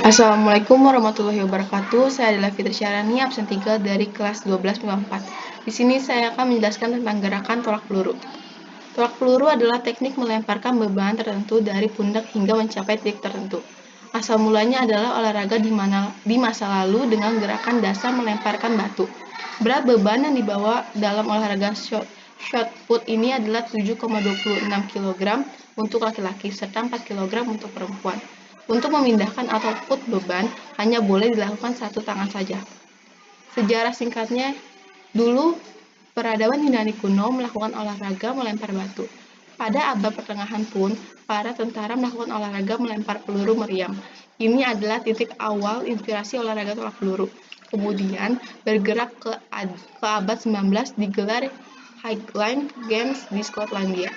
Assalamualaikum warahmatullahi wabarakatuh. Saya adalah Fitri Syarani, absen 3 dari kelas 12 MIPA 4. Di sini saya akan menjelaskan tentang gerakan tolak peluru. Tolak peluru adalah teknik melemparkan beban tertentu dari pundak hingga mencapai titik tertentu. Asal mulanya adalah olahraga di masa lalu dengan gerakan dasar melemparkan batu. Berat beban yang dibawa dalam olahraga shot put ini adalah 7,26 kg untuk laki-laki serta 4 kg untuk perempuan. Untuk memindahkan atau put beban hanya boleh dilakukan satu tangan saja. Sejarah singkatnya, dulu peradaban Yunani kuno melakukan olahraga melempar batu. Pada abad pertengahan pun, para tentara melakukan olahraga melempar peluru meriam. Ini adalah titik awal inspirasi olahraga tolak peluru. Kemudian bergerak ke abad 19 digelar Highland Games di Skotlandia.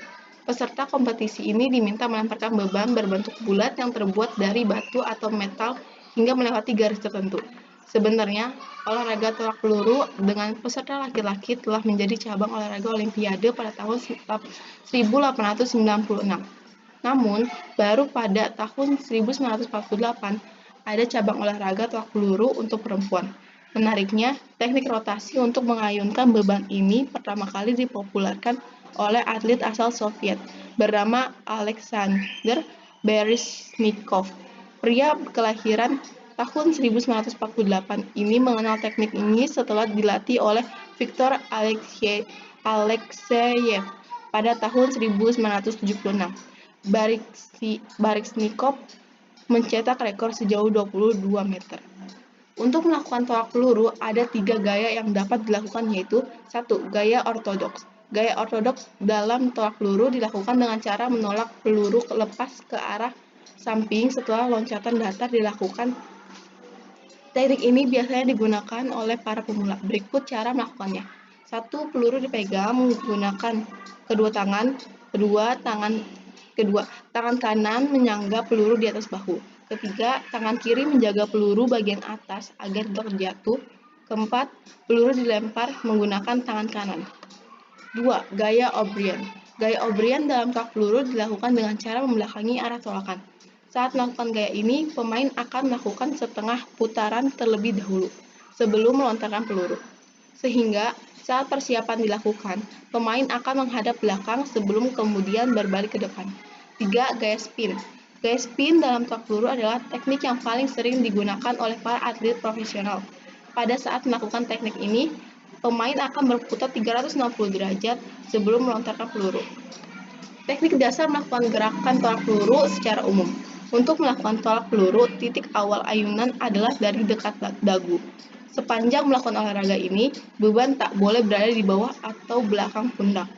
Peserta kompetisi ini diminta melemparkan beban berbentuk bulat yang terbuat dari batu atau metal hingga melewati garis tertentu. Sebenarnya, olahraga tolak peluru dengan peserta laki-laki telah menjadi cabang olahraga Olimpiade pada tahun 1896. Namun, baru pada tahun 1948 ada cabang olahraga tolak peluru untuk perempuan. Menariknya, teknik rotasi untuk mengayunkan beban ini pertama kali dipopulerkan oleh atlet asal Soviet bernama Alexander Baryshnikov. Pria kelahiran tahun 1948 ini mengenal teknik ini setelah dilatih oleh Viktor Alekseyev pada tahun 1976. Baryshnikov mencetak rekor sejauh 22 meter. Untuk melakukan tolak peluru, ada 3 gaya yang dapat dilakukan, yaitu 1. Gaya ortodoks. Gaya ortodoks dalam tolak peluru dilakukan dengan cara menolak peluru lepas ke arah samping setelah loncatan datar dilakukan. Teknik ini biasanya digunakan oleh para pemula. Berikut cara melakukannya. 1. Peluru dipegang menggunakan kedua tangan. Tangan kanan menyangga peluru di atas bahu. Ketiga, tangan kiri menjaga peluru bagian atas agar tidak terjatuh. Keempat, peluru dilempar menggunakan tangan kanan. 2. Gaya O'Brien. Gaya O'Brien dalam tolak peluru dilakukan dengan cara membelakangi arah tolakan. Saat melakukan gaya ini, pemain akan melakukan setengah putaran terlebih dahulu sebelum melontarkan peluru. Sehingga saat persiapan dilakukan, pemain akan menghadap belakang sebelum kemudian berbalik ke depan. 3. Gaya spin. Gaya spin dalam tolak peluru adalah teknik yang paling sering digunakan oleh para atlet profesional. Pada saat melakukan teknik ini, pemain akan berputar 360 derajat sebelum melontarkan peluru. Teknik dasar melakukan gerakan tolak peluru secara umum. Untuk melakukan tolak peluru, titik awal ayunan adalah dari dekat dagu. Sepanjang melakukan olahraga ini, beban tak boleh berada di bawah atau belakang pundak.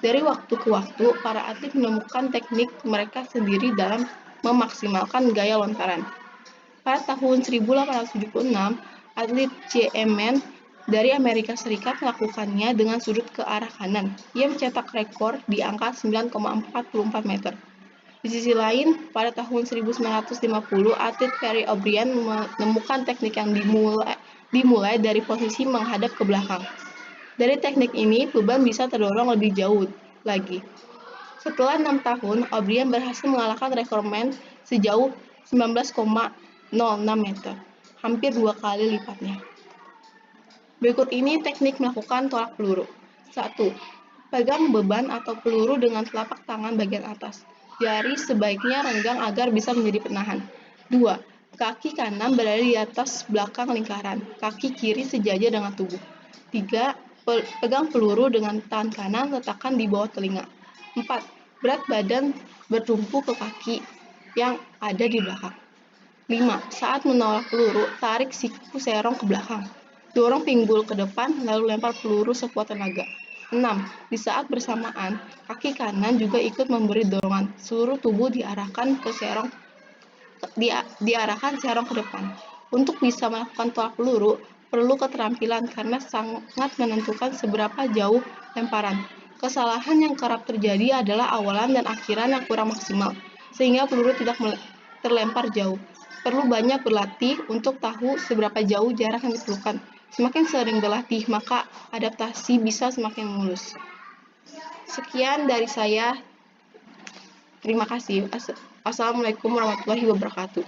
Dari waktu ke waktu, para atlet menemukan teknik mereka sendiri dalam memaksimalkan gaya lontaran. Pada tahun 1876, atlet J.M. dari Amerika Serikat melakukannya dengan sudut ke arah kanan. Ia mencetak rekor di angka 9,44 meter. Di sisi lain, pada tahun 1950, atlet Perry O'Brien menemukan teknik yang dimulai dari posisi menghadap ke belakang. Dari teknik ini, beban bisa terdorong lebih jauh lagi. Setelah 6 tahun, O'Brien berhasil mengalahkan rekormen sejauh 19,06 meter, hampir 2 kali lipatnya. Berikut ini teknik melakukan tolak peluru. 1. Pegang beban atau peluru dengan telapak tangan bagian atas. Jari sebaiknya renggang agar bisa menjadi penahan. 2. Kaki kanan berada di atas belakang lingkaran, kaki kiri sejajar dengan tubuh. 3. Pegang peluru dengan tangan kanan letakkan di bawah telinga. 4. Berat badan bertumpu ke kaki yang ada di belakang. 5. Saat menolak peluru, tarik siku serong ke belakang. Dorong pinggul ke depan, lalu lempar peluru sekuat tenaga. 6. Di saat bersamaan, kaki kanan juga ikut memberi dorongan. Seluruh tubuh diarahkan serong ke depan. Untuk bisa melakukan tolak peluru, perlu keterampilan karena sangat menentukan seberapa jauh lemparan. Kesalahan yang kerap terjadi adalah awalan dan akhiran yang kurang maksimal, sehingga peluru tidak terlempar jauh. Perlu banyak berlatih untuk tahu seberapa jauh jarak yang diperlukan. Semakin sering berlatih, maka adaptasi bisa semakin mulus. Sekian dari saya. Terima kasih. Assalamualaikum warahmatullahi wabarakatuh.